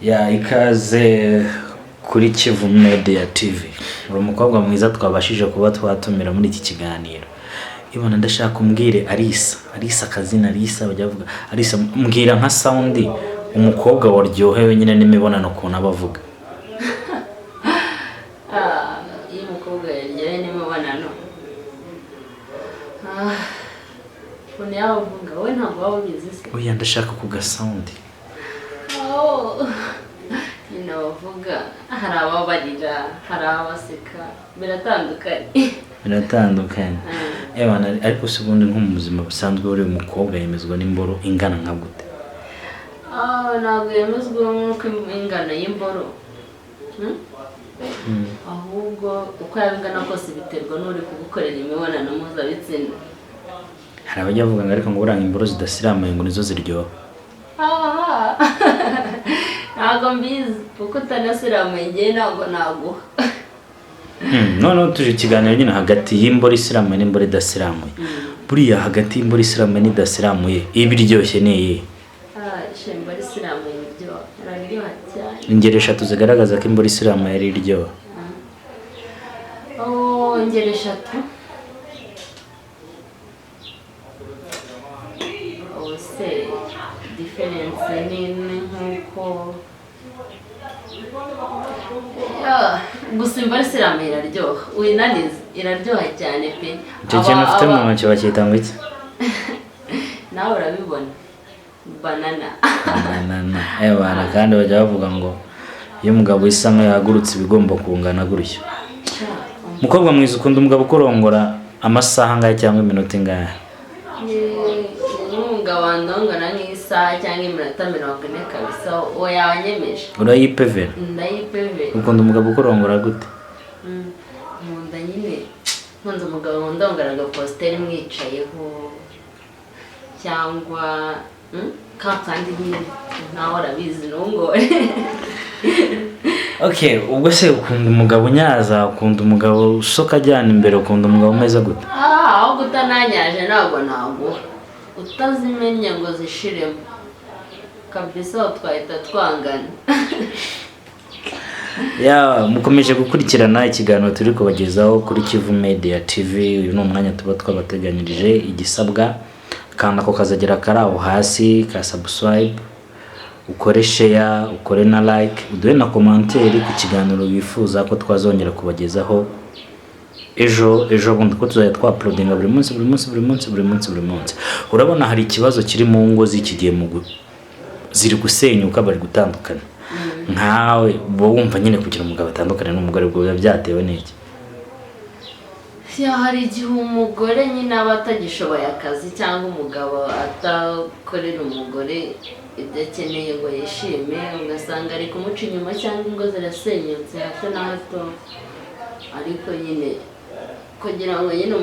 ya ikaze kuri Kivu Media TV. Uri umukobwa mwiza twabashije kuba twatumira muri iki kiganiro. Ibona ndashaka umbwire Alisa kazina Alisa bavuga Alisa mbwira nka sound umukobwa waryohewe nyine n'imibonano kuntu abavuga. Iyo umukobwa yaryohewe n'imibonano. Kone yavuga we ntabwo waba ubizi se. Oya ndashaka kuga sound. Nyina bavuga hari ababarira hari abaseka biratandukanye. Ebana ariko sebundi nko mu buzima busanzwe uri umukobwa yemezwa n'imboro ingana nka gute? Ntabwo yemezwa nk'uko ingana y'imboro. Ahubwo uko yabingana kose biterwa n'uri kugukorera imibonano mpuzabitsina. Hari abajya bavuga ngo ariko ngo buranga imboro zidasiramaye ngo nizo ziryoha. Ntabwo mbizi kuko utanasiramuye ngewe ntabwo naguha. None tuje ikiganiro nyine hagati y'imboro isiramuye n'imboro idasiramuye. Buriya hagati y'imboro isiramuye n'idasiramuye ibiryoshye ni iyihe? Imboro isiramuye iraryoha cyane. Ingero eshatu zigaragaza ko imboro isiramuye ari iryoha. Ingero eshatu. Difference nini nkuko gusa imboro isiramuye iraryoha winanize iraryoha cyane pe. Icyo kintu ufite mu ntoki bacyita ngo iki? Nawe urabibona banana. Ebana kandi bajya bavuga ngo iyo umugabo isa nkaho yahagurutse ibigomba kungana gutyo. Mukobwa mwiza ukunda umugabo ukurongora amasaha angahe cyangwa iminota ingahe? Umugabo wandongana nk'isaha cyangwa iminota 40 kabisa uwo yawanyemeje. Urayipevera? Ndayipevera. Ukunda umugabo ukurongora gute? Nkunda nyine nkunda umugabo wandongora agapositeri mwicayeho cyangwa kandi nyine nawe urabizi ntungore. Okay, ubwo se ukunda umugabo nyaza, ukunda umugabo usoka ajyana imbere, ukunda umugabo umeze gute? Aho gutananyaje ntabwo naguha utazimenya ngo zishiremo kabisa twahita twangana. Mukomeje gukurikirana ikiganiro turi kubagezaho kuri Kivu Media TV. Uyu ni umwanya tuba twabateganyirije. Igisabwa kandi ako kazagera karaho hasi ka subscribe, ukore share, ukore na like, uduhe na commentaire ku kiganiro wifuza ko twazongera kubagezaho ejo bundi ko tuzajya twa-uploadinga buri munsi. Urabona hari ikibazo kiri mu ngo z'ikigiye ziri gusenyuka bari gutandukana. Nkawe bo wumva nyine kugira umugabo atandukane n'umugore bwo byatewe n'iki? Hari igihe umugore nyine aba atagishoboye akazi cyangwa umugabo atakorera umugore ibyo akeneye ngo yishime, ugasanga ari kumuca inyuma cyangwa ingo zirasenyutse hato na hato. Ariko nyine kugira ngo nyine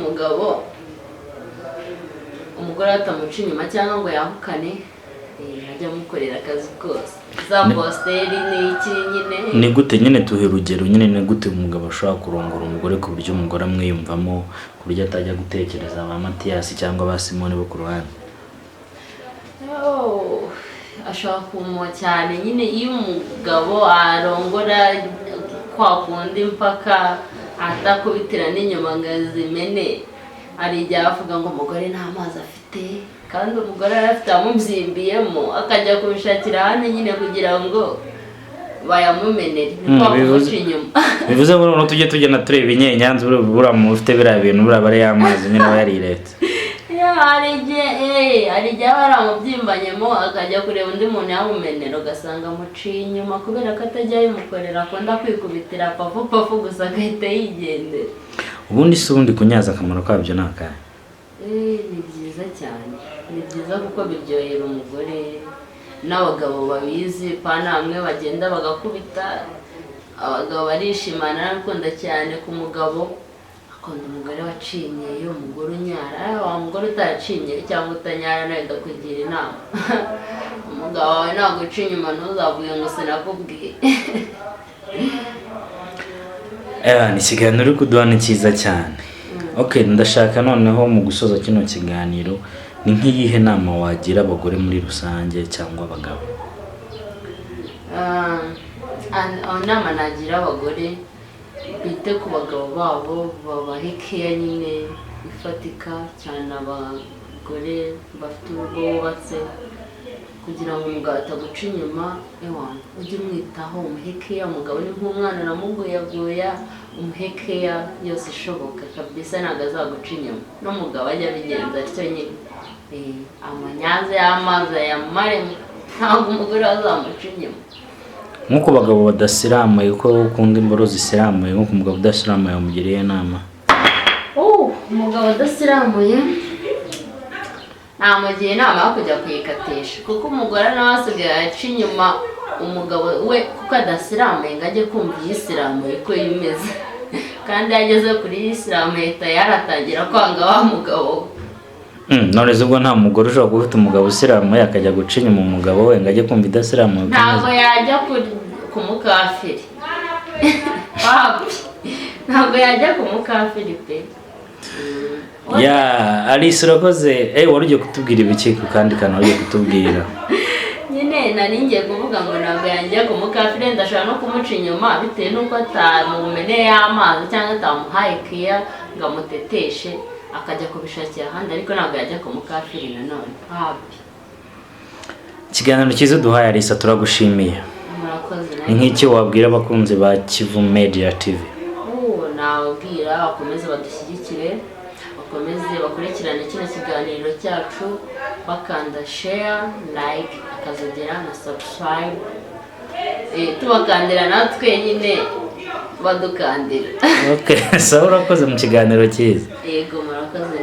umugore atamuca inyuma cyangwa ngo yahukane ajya amukorera akazi kose. Za posteri ni iki nyine? Ni gute nyine tuhe urugero nyine ni gute umugabo ashobora kurongora umugore ku buryo umugore amwiyumvamo ku buryo atajya gutekereza ba Matiyasi cyangwa ba Simoni bo ku ruhande? Ashobora kumuha cyane nyine iyo umugabo arongora kwa kundi mpaka atakubitira n'inyuma ngo zimene. Hari igihe avuga ngo umugore nta mazi afite kandi umugore arafite amubyimbiyemo akajya kubishakira hano nyine kugira ngo bayamumenere. Bivuze ngo tujye tugenda tureba inyenyanza buriya ufite biriya bintu buriya bare y'amazi nyine aba yariretse. Hari igihe aba aramubyimbanyemo akajya kureba undi muntu yamumenera ugasanga amuciye inyuma kubera ko atajya yimukorera akunda kwikubitira pafu gusa agahita yigendera. Ubundi se ubundi kunyaza akamaro kabyo ni akahe? Ni byiza cyane, ni byiza kuko biryohera umugore n'abagabo babizi. Pana bamwe bagenda bagakubita, abagabo barishimana n'abakunda cyane ku mugabo. Akunda umugore wacinye, iyo umugore unyara, wa mugore utacinye cyangwa utanyara nawe ndakugira inama. Umugabo wawe ntabwo uca inyuma ntuzavuge ngo sinakubwiye. Ni ikiganiro uri kuduha ni cyiza cyane. Okay, ndashaka noneho mu gusoza kino kiganiro ni nk'iyihe nama wagira abagore muri rusange cyangwa abagabo? inama nagira abagore bite ku bagabo babo, babahe keya nyine ifatika cyane, abagore bafite urugo bubatse, kugira ngo umugabo ataguca inyuma. Ujye umwitaho, umuhe keya. Umugabo ni nk'umwana uramuguyaguya, umuhe keya yose ishoboka kabisa, ntabwo azaguca inyuma. N'umugabo ajya abigenza atyo nyine, amanyaza y'amazi ayamare, ntabwo umugore azamuca inyuma. Nk'uko abagabo badasiramuye, uko ukunda imboro zisiramuye, nk'uko umugabo udasiramuye wamugiriye inama? Umugabo udasiramuye namugira inama yo kujya kuyikatisha, kuko umugore nawe asigaye aca inyuma umugabo we kuko adasiramuye ngo ajye kumva iyisiramuye ko yimeze. Kandi iyo ageze kuri iyisiramuye tayari atangira kwanga wa mugabo. None ubwo nta mugore ushobora kuba ufite umugabo usiramuye akajya guca inyuma umugabo we ngo ajye kumva idasiramuye? Ntabwo yajya ku mukafiri. Ntabwo yajya ku mukafiri pe. Alice urakoze. Wari ugiye kutubwira ibiki ku kandi kantu ugiye kutubwira? Nyine nari ngiye kuvuga ngo ntabwo yanjya ku mukafiri, ndashobora no kumuca inyuma bitewe n'uko atamumeneye amazi cyangwa atamuhaye keya ngo amuteteshe akajya kubishakira ahandi, ariko ntabwo yajya ku mukafiri nanone. Ikiganiro cyiza duhaye Alice, turagushimiye. Murakoze. Ni nk'iki wabwira abakunzi ba Kivu Media TV? Nababwira bakomeze badushyigikire, bakomeze bakurikirane kino kiganiro cyacu, bakanda share, like, akazogera na subscribe, tubakandira natwe nyine badukandira. Okay, sawa, urakoze mu kiganiro cyiza. Yego murakoze.